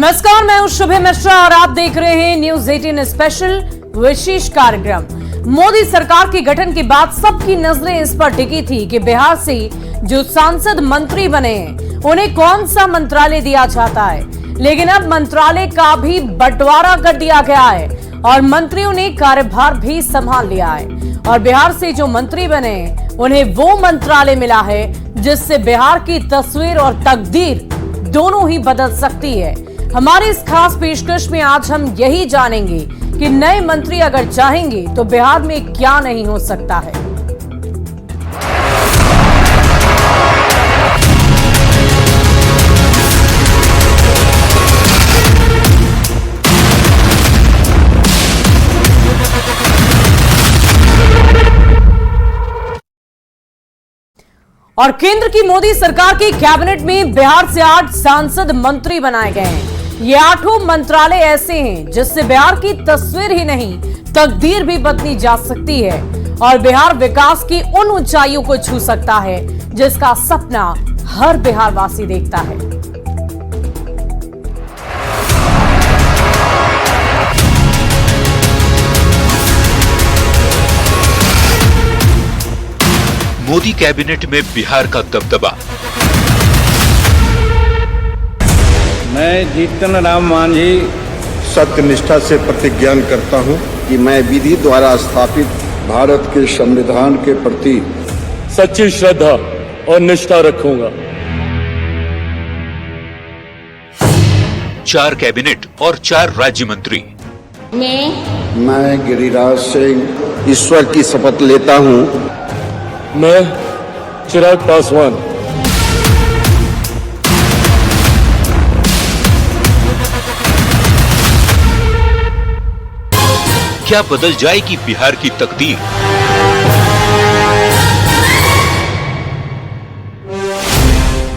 नमस्कार, मैं हूं शुभे मिश्रा और आप देख रहे हैं न्यूज 18 स्पेशल विशेष कार्यक्रम। मोदी सरकार के गठन के बाद सबकी नजरें इस पर टिकी थी कि बिहार से जो सांसद मंत्री बने हैं उन्हें कौन सा मंत्रालय दिया जाता है, लेकिन अब मंत्रालय का भी बंटवारा कर दिया गया है और मंत्रियों ने कार्यभार भी संभाल लिया है और बिहार से जो मंत्री बने उन्हें वो मंत्रालय मिला है जिससे बिहार की तस्वीर और तकदीर दोनों ही बदल सकती है। हमारी इस खास पेशकश में आज हम यही जानेंगे कि नए मंत्री अगर चाहेंगे तो बिहार में क्या नहीं हो सकता है। और केंद्र की मोदी सरकार की कैबिनेट में बिहार से 8 सांसद मंत्री बनाए गए हैं। ये 8 मंत्रालय ऐसे हैं जिससे बिहार की तस्वीर ही नहीं तकदीर भी बदली जा सकती है और बिहार विकास की उन ऊंचाइयों को छू सकता है जिसका सपना हर बिहारवासी देखता है। मोदी कैबिनेट में बिहार का दबदबा। मैं जीतन राम मांझी सत्यनिष्ठा से प्रतिज्ञा करता हूं कि मैं विधि द्वारा स्थापित भारत के संविधान के प्रति सच्ची श्रद्धा और निष्ठा रखूंगा। 4 कैबिनेट और 4 राज्य मंत्री। मैं गिरिराज सिंह ईश्वर की शपथ लेता हूं। मैं चिराग पासवान क्या बदल जाएगी बिहार की तकदीर?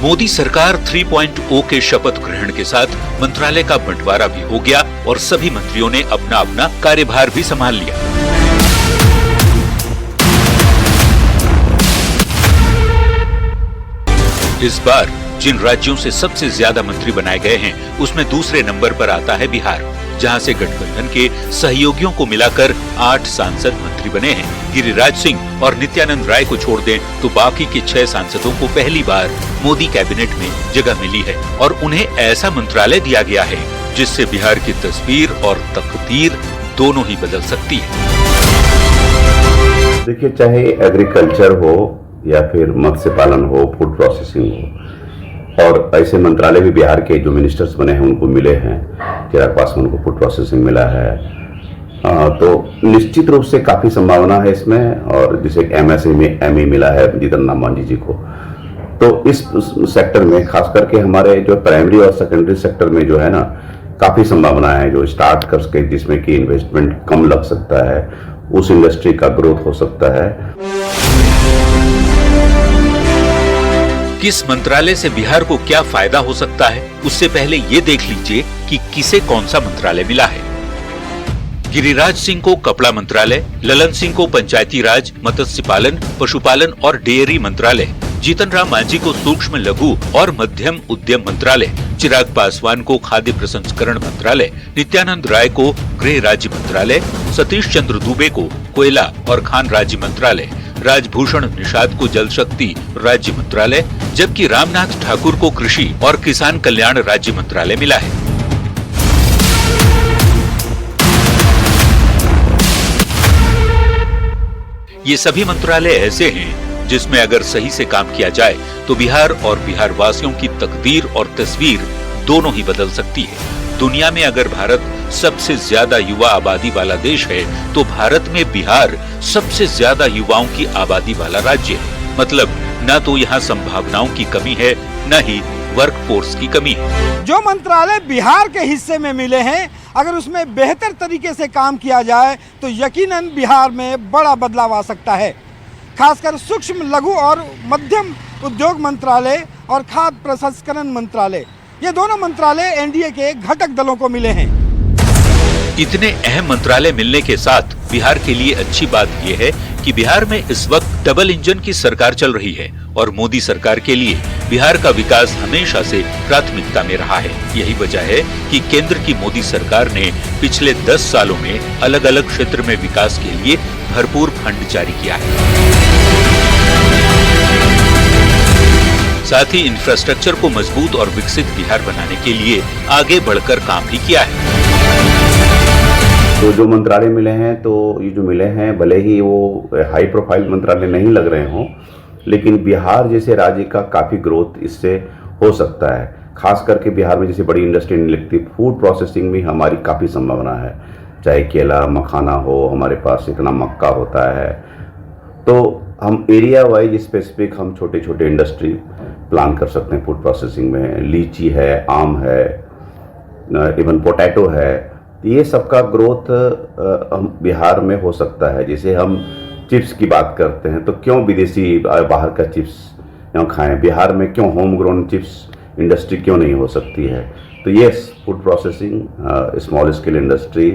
मोदी सरकार 3.0 के शपथ ग्रहण के साथ मंत्रालय का बंटवारा भी हो गया और सभी मंत्रियों ने अपना अपना कार्यभार भी संभाल लिया। इस बार जिन राज्यों से सबसे ज्यादा मंत्री बनाए गए हैं उसमें दूसरे नंबर पर आता है बिहार, जहां से गठबंधन के सहयोगियों को मिलाकर 8 सांसद मंत्री बने हैं। गिरिराज सिंह और नित्यानंद राय को छोड़ दें तो बाकी के 6 सांसदों को पहली बार मोदी कैबिनेट में जगह मिली है और उन्हें ऐसा मंत्रालय दिया गया है जिससे बिहार की तस्वीर और तकदीर दोनों ही बदल सकती है। देखिए, चाहे एग्रीकल्चर हो या फिर मत्स्य पालन हो, फूड प्रोसेसिंग हो, और ऐसे मंत्रालय भी बिहार के जो मिनिस्टर्स बने हैं उनको मिले हैं। चिराग पासवान को फूड प्रोसेसिंग मिला है, तो निश्चित रूप से काफी संभावना है इसमें। और जैसे एमएसए में एमए मिला है जीतन राम मांझी जी को, तो इस सेक्टर में खास करके हमारे जो प्राइमरी और सेकेंडरी सेक्टर में जो है ना, काफी संभावना है जो स्टार्ट करके जिसमें कि इन्वेस्टमेंट कम लग सकता है, उस इंडस्ट्री का ग्रोथ हो सकता है। किस मंत्रालय से बिहार को क्या फायदा हो सकता है, उससे पहले ये देख लीजिए कि किसे कौन सा मंत्रालय मिला है। गिरिराज सिंह को कपड़ा मंत्रालय, ललन सिंह को पंचायती राज, मत्स्य पालन, पशुपालन और डेयरी मंत्रालय, जीतन राम मांझी को सूक्ष्म लघु और मध्यम उद्यम मंत्रालय, चिराग पासवान को खाद्य प्रसंस्करण मंत्रालय, नित्यानंद राय को गृह राज्य मंत्रालय, सतीश चंद्र दुबे को कोयला और खान राज्य मंत्रालय, राजभूषण निषाद को जल शक्ति राज्य मंत्रालय, जबकि रामनाथ ठाकुर को कृषि और किसान कल्याण राज्य मंत्रालय मिला है। ये सभी मंत्रालय ऐसे हैं जिसमें अगर सही से काम किया जाए तो बिहार और बिहार वासियों की तकदीर और तस्वीर दोनों ही बदल सकती है। दुनिया में अगर भारत सबसे ज्यादा युवा आबादी वाला देश है तो भारत में बिहार सबसे ज्यादा युवाओं की आबादी वाला राज्य है। मतलब न तो यहाँ संभावनाओं की कमी है, न ही वर्कफोर्स की कमी है। जो मंत्रालय बिहार के हिस्से में मिले हैं, अगर उसमें बेहतर तरीके से काम किया जाए तो यकीनन बिहार में बड़ा बदलाव आ सकता है। खासकर सूक्ष्म लघु और मध्यम उद्योग मंत्रालय और खाद्य प्रसंस्करण मंत्रालय, ये दोनों मंत्रालय एनडीए के घटक दलों को मिले हैं। इतने अहम मंत्रालय मिलने के साथ बिहार के लिए अच्छी बात यह है कि बिहार में इस वक्त डबल इंजन की सरकार चल रही है और मोदी सरकार के लिए बिहार का विकास हमेशा से प्राथमिकता में रहा है। यही वजह है कि केंद्र की मोदी सरकार ने पिछले 10 सालों में अलग अलग क्षेत्र में विकास के लिए भरपूर फंड जारी किया है। साथ ही इंफ्रास्ट्रक्चर को मजबूत और विकसित बिहार बनाने के लिए आगे बढ़कर काम भी किया है। तो जो मंत्रालय मिले हैं, तो ये जो मिले हैं, भले ही वो हाई प्रोफाइल मंत्रालय नहीं लग रहे हों, लेकिन बिहार जैसे राज्य का काफ़ी ग्रोथ इससे हो सकता है। खास करके बिहार में जैसे बड़ी इंडस्ट्री नहीं लगती, फूड प्रोसेसिंग में हमारी काफ़ी संभावना है। चाहे केला मखाना हो, हमारे पास इतना मक्का होता है, तो हम एरिया वाइज स्पेसिफिक हम छोटे छोटे इंडस्ट्री प्लान कर सकते हैं। फूड प्रोसेसिंग में लीची है, आम है, इवन पोटैटो है, ये सबका ग्रोथ हम बिहार में हो सकता है। जैसे हम चिप्स की बात करते हैं, तो क्यों विदेशी बाहर का चिप्स यहाँ खाएं, बिहार में क्यों होम ग्रोन चिप्स इंडस्ट्री क्यों नहीं हो सकती है। तो ये food processing, small scale industry,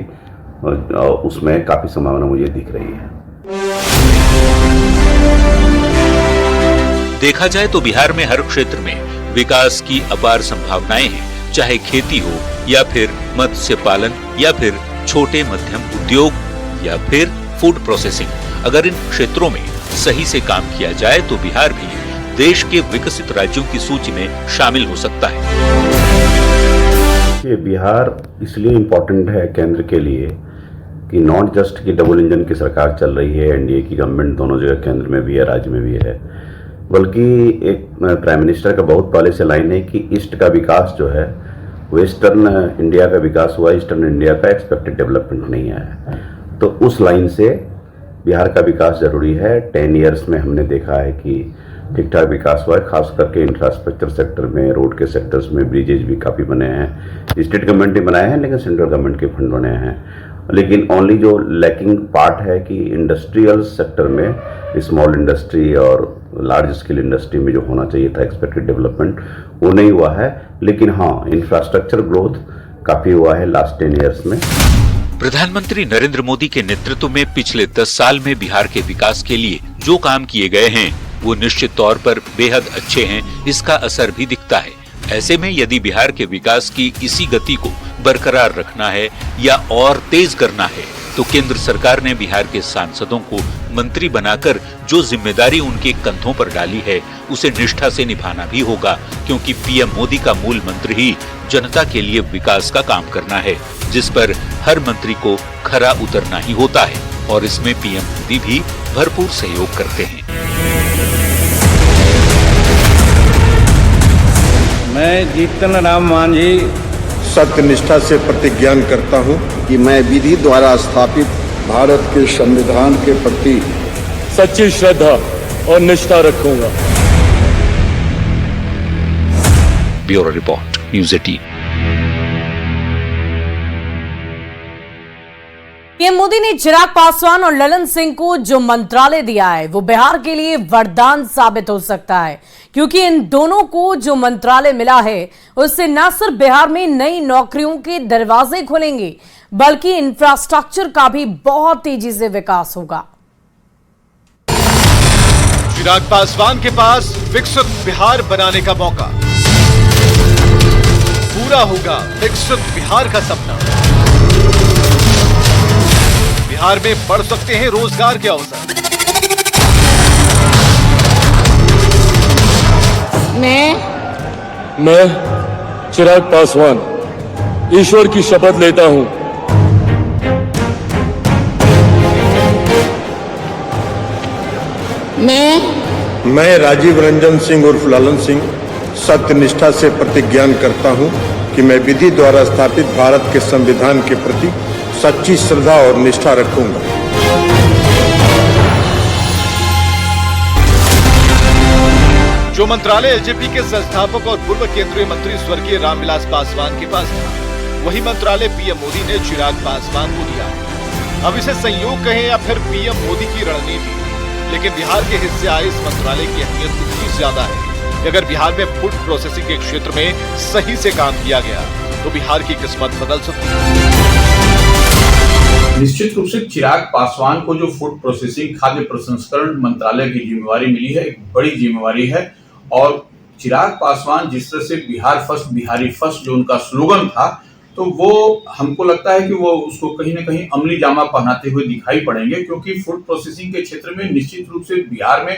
उसमें काफ़ी संभावना मुझे दिख रही है। देखा जाए तो बिहार में हर क्षेत्र में विकास की अपार संभावनाएं हैं, चाहे खेती हो या फिर मत्स्य पालन या फिर छोटे मध्यम उद्योग या फिर फूड प्रोसेसिंग। अगर इन क्षेत्रों में सही से काम किया जाए तो बिहार भी देश के विकसित राज्यों की सूची में शामिल हो सकता है। ये बिहार इसलिए इम्पोर्टेंट है केंद्र के लिए कि नॉट जस्ट कि डबल इंजन की सरकार चल रही है, एनडीए की गवर्नमेंट दोनों जगह केंद्र में भी है, राज्य में भी है, बल्कि एक प्राइम मिनिस्टर का बहुत पहले से लाइन है कि ईस्ट का विकास जो है, वेस्टर्न इंडिया का विकास हुआ, ईस्टर्न इंडिया का एक्सपेक्टेड डेवलपमेंट नहीं आया। तो उस लाइन से बिहार का विकास जरूरी है। 10 ईयर्स में हमने देखा है कि ठीक ठाक विकास हुआ है, खास करके इंफ्रास्ट्रक्चर सेक्टर में, रोड के सेक्टर्स में ब्रिजेज भी काफ़ी बने हैं। स्टेट गवर्नमेंट ने बनाए हैं, लेकिन सेंट्रल गवर्नमेंट के फंड बने हैं। लेकिन ओनली जो लैकिंग पार्ट है कि इंडस्ट्रियल सेक्टर में, स्मॉल इंडस्ट्री और लार्ज स्केल इंडस्ट्री में जो होना चाहिए था एक्सपेक्टेड डेवलपमेंट, वो नहीं हुआ है। लेकिन हाँ, इंफ्रास्ट्रक्चर ग्रोथ काफ़ी हुआ है लास्ट 10 ईयर्स में। प्रधानमंत्री नरेंद्र मोदी के नेतृत्व में पिछले 10 साल में बिहार के विकास के लिए जो काम किए गए हैं वो निश्चित तौर पर बेहद अच्छे हैं, इसका असर भी दिखता है। ऐसे में यदि बिहार के विकास की इसी गति को बरकरार रखना है या और तेज करना है तो केंद्र सरकार ने बिहार के सांसदों को मंत्री बनाकर जो जिम्मेदारी उनके कंधों पर डाली है उसे निष्ठा से निभाना भी होगा, क्योंकि पीएम मोदी का मूल मंत्र ही जनता के लिए विकास का काम करना है, जिस पर हर मंत्री को खरा उतरना ही होता है और इसमें पीएम मोदी भी भरपूर सहयोग करते हैं। मैं जीतन राम मांझी सत्यनिष्ठा से प्रतिज्ञा करता हूं कि मैं विधि द्वारा स्थापित भारत के संविधान के प्रति सच्ची श्रद्धा और निष्ठा रखूंगा। Bureau report, news 18। PM Modi ने चिराग पासवान और ललन सिंह को जो मंत्रालय दिया है वो बिहार के लिए वरदान साबित हो सकता है, क्योंकि इन दोनों को जो मंत्रालय मिला है उससे न सिर्फ बिहार में नई नौकरियों के दरवाजे खुलेंगे बल्कि इंफ्रास्ट्रक्चर का भी बहुत तेजी से विकास होगा। चिराग पासवान के पास विकसित बिहार बनाने का मौका, पूरा होगा विकसित बिहार का सपना। बिहार में बढ़ सकते हैं रोजगार के अवसर। मैं चिराग पासवान ईश्वर की शपथ लेता हूं मैं राजीव रंजन सिंह उर्फ ललन सिंह सत्यनिष्ठा से प्रतिज्ञा करता हूं कि मैं विधि द्वारा स्थापित भारत के संविधान के प्रति सच्ची श्रद्धा और निष्ठा रखूंगा। जो मंत्रालय एलजेपी के संस्थापक और पूर्व केंद्रीय मंत्री स्वर्गीय रामविलास पासवान के पास था, वही मंत्रालय पीएम मोदी ने चिराग पासवान को दिया। अब इसे संयोग कहें या फिर पीएम मोदी की रणनीति, लेकिन बिहार के हिस्से आए इस मंत्रालय की अहमियत इतनी ज्यादा है कि अगर बिहार में फूड प्रोसेसिंग के क्षेत्र में सही से काम किया गया तो बिहार की किस्मत बदल सकती है। निश्चित रूप से चिराग पासवान को जो फूड प्रोसेसिंग खाद्य प्रसंस्करण मंत्रालय की जिम्मेवारी मिली है, एक बड़ी जिम्मेवारी है। और चिराग पासवान जिस तरह से बिहार फर्स्ट बिहारी फर्स्ट जो उनका स्लोगन था, तो वो हमको लगता है कि वो उसको कहीं ना कहीं अमली जामा पहनाते हुए दिखाई पड़ेंगे, क्योंकि फूड प्रोसेसिंग के क्षेत्र में निश्चित रूप से बिहार में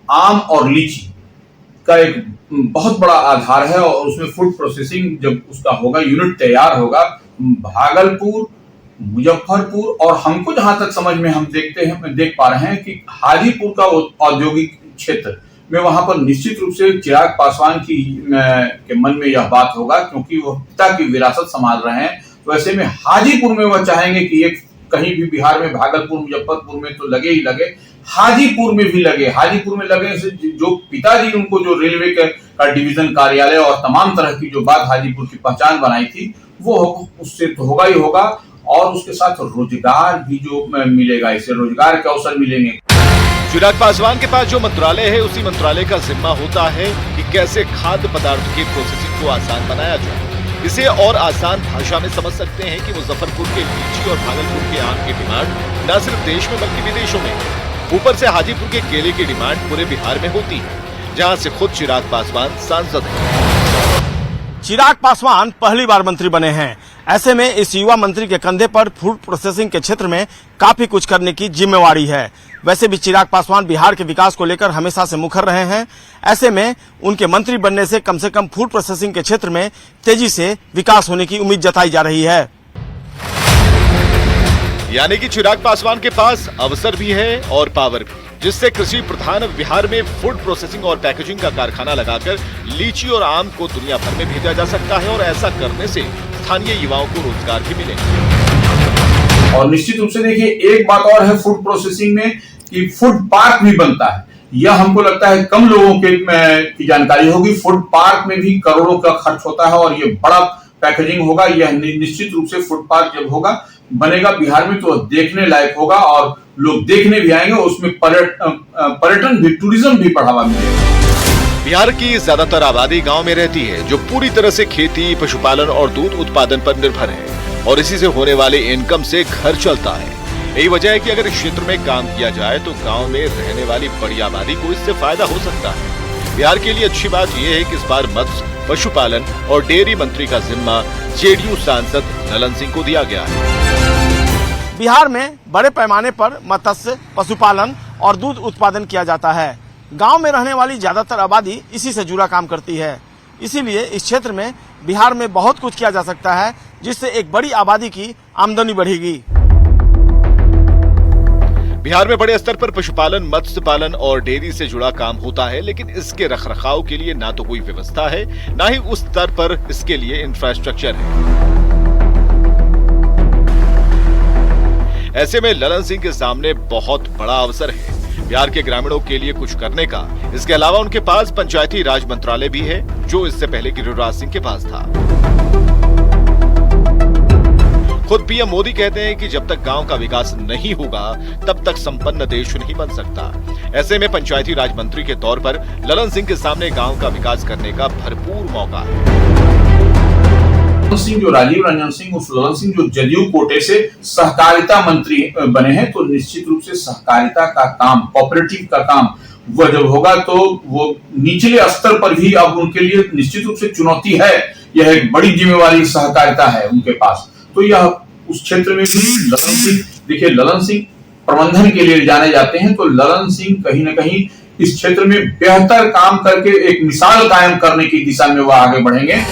आम और लीची का एक बहुत बड़ा आधार है। और उसमें फूड प्रोसेसिंग जब उसका होगा, यूनिट तैयार होगा, भागलपुर, मुजफ्फरपुर और हमको जहां तक समझ में हम देख पा रहे हैं कि हाजीपुर का औद्योगिक क्षेत्र में वहां पर निश्चित रूप से चिराग पासवान के मन में यह बात होगा, क्योंकि वो पिता की विरासत संभाल रहे हैं। तो ऐसे में हाजीपुर में वह चाहेंगे कि एक कहीं भी बिहार में भागलपुर मुजफ्फरपुर में तो लगे ही लगे, हाजीपुर में भी लगे। हाजीपुर में लगे से जो पिताजी उनको जो रेलवे का डिवीजन कार्यालय और तमाम तरह की जो बात हाजीपुर की पहचान बनाई थी, वो उससे तो होगा ही होगा। और उसके साथ रोजगार भी जो मिलेगा, इससे रोजगार के अवसर मिलेंगे। चिराग पासवान के पास जो मंत्रालय है, उसी मंत्रालय का जिम्मा होता है कि कैसे खाद्य पदार्थ की प्रोसेसिंग को आसान बनाया जाए। इसे और आसान भाषा में समझ सकते हैं कि मुजफ्फरपुर के लीची और भागलपुर के आम की डिमांड न सिर्फ देश में बल्कि विदेशों में है। ऊपर से हाजीपुर के केले की डिमांड पूरे बिहार में होती है, जहां से खुद चिराग पासवान सांसद हैं। चिराग पासवान पहली बार मंत्री बने हैं। ऐसे में इस युवा मंत्री के कंधे पर फूड प्रोसेसिंग के क्षेत्र में काफी कुछ करने की जिम्मेवारी है। वैसे भी चिराग पासवान बिहार के विकास को लेकर हमेशा से मुखर रहे हैं। ऐसे में उनके मंत्री बनने से कम फूड प्रोसेसिंग के क्षेत्र में तेजी से विकास होने की उम्मीद जताई जा रही है। यानी कि चिराग पासवान के पास अवसर भी है और पावर भी, जिससे कृषि प्रधान बिहार में फूड प्रोसेसिंग और पैकेजिंग का कारखाना लगाकर लीची और आम को दुनिया भर में भेजा जा सकता है। और ऐसा करने से स्थानीय युवाओं को रोजगार भी मिलेगा। और निश्चित रूप से देखिए, एक बात और है फूड प्रोसेसिंग में कि फूड पार्क भी बनता है। यह हमको लगता है कम लोगों की जानकारी होगी। फूड पार्क में भी करोड़ों का खर्च होता है और ये बड़ा पैकेजिंग होगा। यह निश्चित रूप से फूड पार्क जब होगा बनेगा बिहार में तो देखने लायक होगा और लोग देखने भी आएंगे। उसमें पर्यटन भी, टूरिज्म भी बढ़ावा मिलेगा। बिहार की ज्यादातर आबादी गांव में रहती है, जो पूरी तरह से खेती, पशुपालन और दूध उत्पादन पर निर्भर है और इसी से होने वाले इनकम से घर चलता है। यही वजह है कि अगर इस क्षेत्र में काम किया जाए तो गांव में रहने वाली बड़ी आबादी को इससे फायदा हो सकता है। बिहार के लिए अच्छी बात यह है कि इस बार मत्स्य, पशुपालन और डेयरी मंत्री का जिम्मा जेडीयू सांसद ललन सिंह को दिया गया है। बिहार में बड़े पैमाने पर मत्स्य, पशुपालन और दूध उत्पादन किया जाता है। गांव में रहने वाली ज्यादातर आबादी इसी से जुड़ा काम करती है। इसीलिए इस क्षेत्र में बिहार में बहुत कुछ किया जा सकता है, जिससे एक बड़ी आबादी की आमदनी बढ़ेगी। बिहार में बड़े स्तर पर पशुपालन, मत्स्य पालन और डेयरी से जुड़ा काम होता है, लेकिन इसके रखरखाव के लिए ना तो कोई व्यवस्था है, ना ही उस स्तर पर इसके लिए इंफ्रास्ट्रक्चर है। ऐसे में ललन सिंह के सामने बहुत बड़ा अवसर है बिहार के ग्रामीणों के लिए कुछ करने का। इसके अलावा उनके पास पंचायती राज मंत्रालय भी है, जो इससे पहले गिरिराज सिंह के पास था। खुद पीएम मोदी कहते हैं कि जब तक गांव का विकास नहीं होगा तब तक संपन्न देश नहीं बन सकता। ऐसे में पंचायती राज मंत्री के तौर पर ललन सिंह के सामने गांव का विकास करने का भरपूर मौका है। सिंह जो राजीव रंजन सिंह उर्फ ललन सिंह जो जदयू कोटे से सहकारिता मंत्री बने हैं, तो निश्चित रूप से सहकारिता का काम, कोऑपरेटिव का काम वह जब होगा तो वो निचले स्तर पर भी अब उनके लिए निश्चित रूप से चुनौती है। यह एक बड़ी जिम्मेवारी सहकारिता है उनके पास। तो यह उस क्षेत्र में भी ललन सिंह, देखिए ललन सिंह प्रबंधन के लिए जाने जाते हैं, तो ललन सिंह कहीं ना कहीं इस क्षेत्र में बेहतर काम करके एक मिसाल कायम करने की दिशा में वह आगे बढ़ेंगे।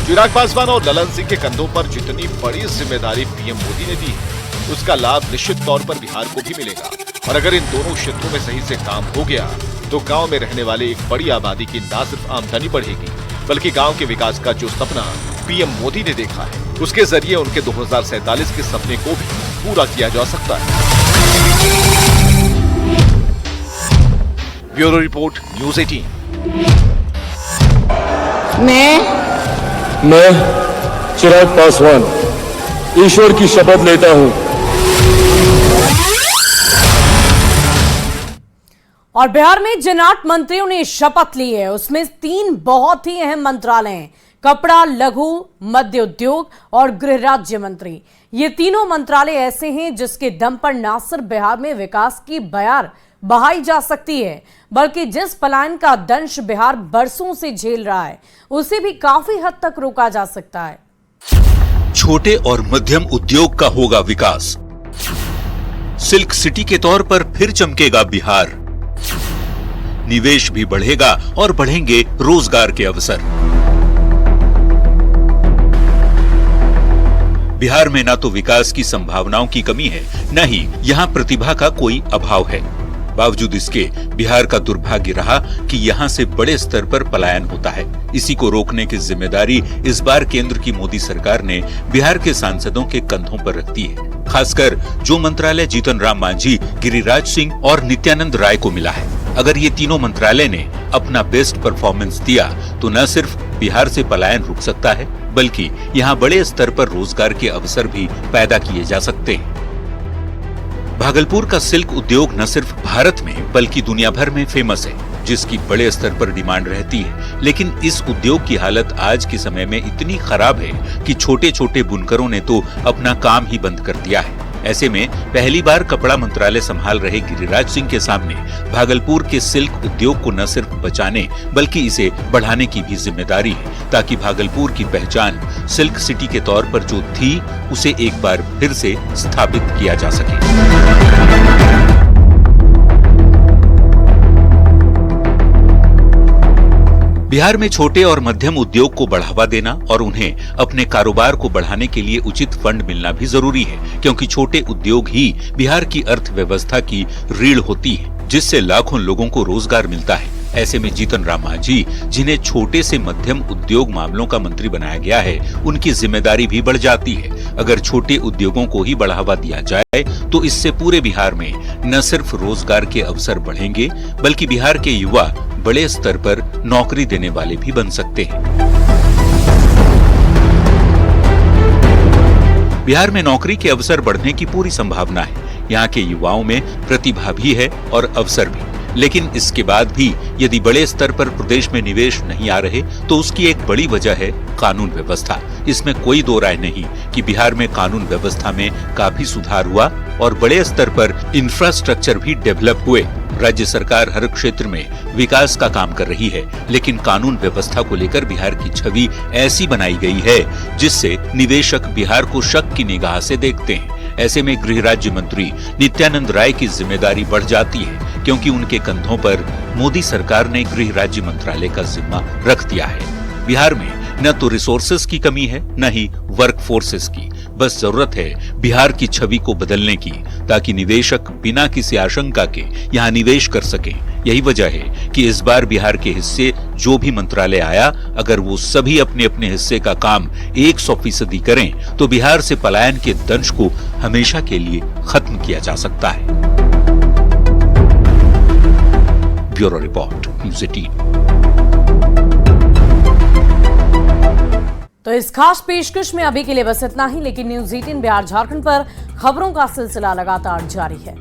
चिराग पासवान और ललन सिंह के कंधों पर जितनी बड़ी जिम्मेदारी पीएम मोदी ने दी है, उसका लाभ निश्चित तौर पर बिहार को भी मिलेगा। और अगर इन दोनों क्षेत्रों में सही से काम हो गया तो गांव में रहने वाले एक बड़ी आबादी की न सिर्फ आमदनी बढ़ेगी, बल्कि गांव के विकास का जो सपना पीएम मोदी ने देखा है, उसके जरिए उनके 2047 के सपने को भी पूरा किया जा सकता है। Bureau report, news 18। मैं चिराग पासवान ईश्वर की शपथ लेता हूं। और बिहार में जिन 8 मंत्रियों ने शपथ ली है उसमें 3 बहुत ही अहम मंत्रालय हैं। कपड़ा, लघु मध्य उद्योग और गृह राज्य मंत्री। ये तीनों मंत्रालय ऐसे हैं जिसके दम पर न सिर्फ बिहार में विकास की बयार बहाई जा सकती है, बल्कि जिस पलायन का दंश बिहार बरसों से झेल रहा है उसे भी काफी हद तक रोका जा सकता है। छोटे और मध्यम उद्योग का होगा विकास। सिल्क सिटी के तौर पर फिर चमकेगा बिहार। निवेश भी बढ़ेगा और बढ़ेंगे रोजगार के अवसर। बिहार में ना तो विकास की संभावनाओं की कमी है, न ही यहां प्रतिभा का कोई अभाव है। बावजूद इसके बिहार का दुर्भाग्य रहा कि यहां से बड़े स्तर पर पलायन होता है। इसी को रोकने की जिम्मेदारी इस बार केंद्र की मोदी सरकार ने बिहार के सांसदों के कंधों पर रख दी है। खासकर जो मंत्रालय जीतन राम मांझी, गिरिराज सिंह और नित्यानंद राय को मिला है। अगर ये तीनों मंत्रालय ने अपना बेस्ट परफॉर्मेंस दिया तो न सिर्फ बिहार से पलायन रुक सकता है, बल्कि यहाँ बड़े स्तर पर रोजगार के अवसर भी पैदा किए जा सकते हैं। भागलपुर का सिल्क उद्योग न सिर्फ भारत में बल्कि दुनिया भर में फेमस है, जिसकी बड़े स्तर पर डिमांड रहती है। लेकिन इस उद्योग की हालत आज के समय में इतनी खराब है कि छोटे छोटे बुनकरों ने तो अपना काम ही बंद कर दिया है। ऐसे में पहली बार कपड़ा मंत्रालय संभाल रहे गिरिराज सिंह के सामने भागलपुर के सिल्क उद्योग को न सिर्फ बचाने बल्कि इसे बढ़ाने की भी जिम्मेदारी है, ताकि भागलपुर की पहचान सिल्क सिटी के तौर पर जो थी उसे एक बार फिर से स्थापित किया जा सके। बिहार में छोटे और मध्यम उद्योग को बढ़ावा देना और उन्हें अपने कारोबार को बढ़ाने के लिए उचित फंड मिलना भी जरूरी है, क्योंकि छोटे उद्योग ही बिहार की अर्थव्यवस्था की रीढ़ होती है, जिससे लाखों लोगों को रोजगार मिलता है। ऐसे में जीतन राम मांझी, जिन्हें छोटे से मध्यम उद्योग मामलों का मंत्री बनाया गया है, उनकी जिम्मेदारी भी बढ़ जाती है। अगर छोटे उद्योगों को ही बढ़ावा दिया जाए तो इससे पूरे बिहार में न सिर्फ रोजगार के अवसर बढ़ेंगे, बल्कि बिहार के युवा बड़े स्तर पर नौकरी देने वाले भी बन सकते हैं। बिहार में नौकरी के अवसर बढ़ने की पूरी संभावना है। यहाँ के युवाओं में प्रतिभा भी है और अवसर भी। लेकिन इसके बाद भी यदि बड़े स्तर पर प्रदेश में निवेश नहीं आ रहे तो उसकी एक बड़ी वजह है कानून व्यवस्था। इसमें कोई दो राय नहीं कि बिहार में कानून व्यवस्था में काफी सुधार हुआ और बड़े स्तर पर इंफ्रास्ट्रक्चर भी डेवलप हुए। राज्य सरकार हर क्षेत्र में विकास का काम कर रही है, लेकिन कानून व्यवस्था को लेकर बिहार की छवि ऐसी बनाई गई है जिससे निवेशक बिहार को शक की निगाह से देखते हैं। ऐसे में गृह राज्य मंत्री नित्यानंद राय की जिम्मेदारी बढ़ जाती है, क्योंकि उनके कंधों पर मोदी सरकार ने गृह राज्य मंत्रालय का जिम्मा रख दिया है। बिहार में न तो रिसोर्सेस की कमी है, न ही वर्क फोर्सेस की। बस जरूरत है बिहार की छवि को बदलने की, ताकि निवेशक बिना किसी आशंका के यहाँ निवेश कर सके। यही वजह है कि इस बार बिहार के हिस्से जो भी मंत्रालय आया, अगर वो सभी अपने अपने हिस्से का काम 100% करें तो बिहार से पलायन के दंश को हमेशा के लिए खत्म किया जा सकता है। Bureau report, news 18। तो इस खास पेशकश में अभी के लिए बस इतना ही, लेकिन न्यूज़ 18 बिहार झारखंड पर खबरों का सिलसिला लगातार जारी है।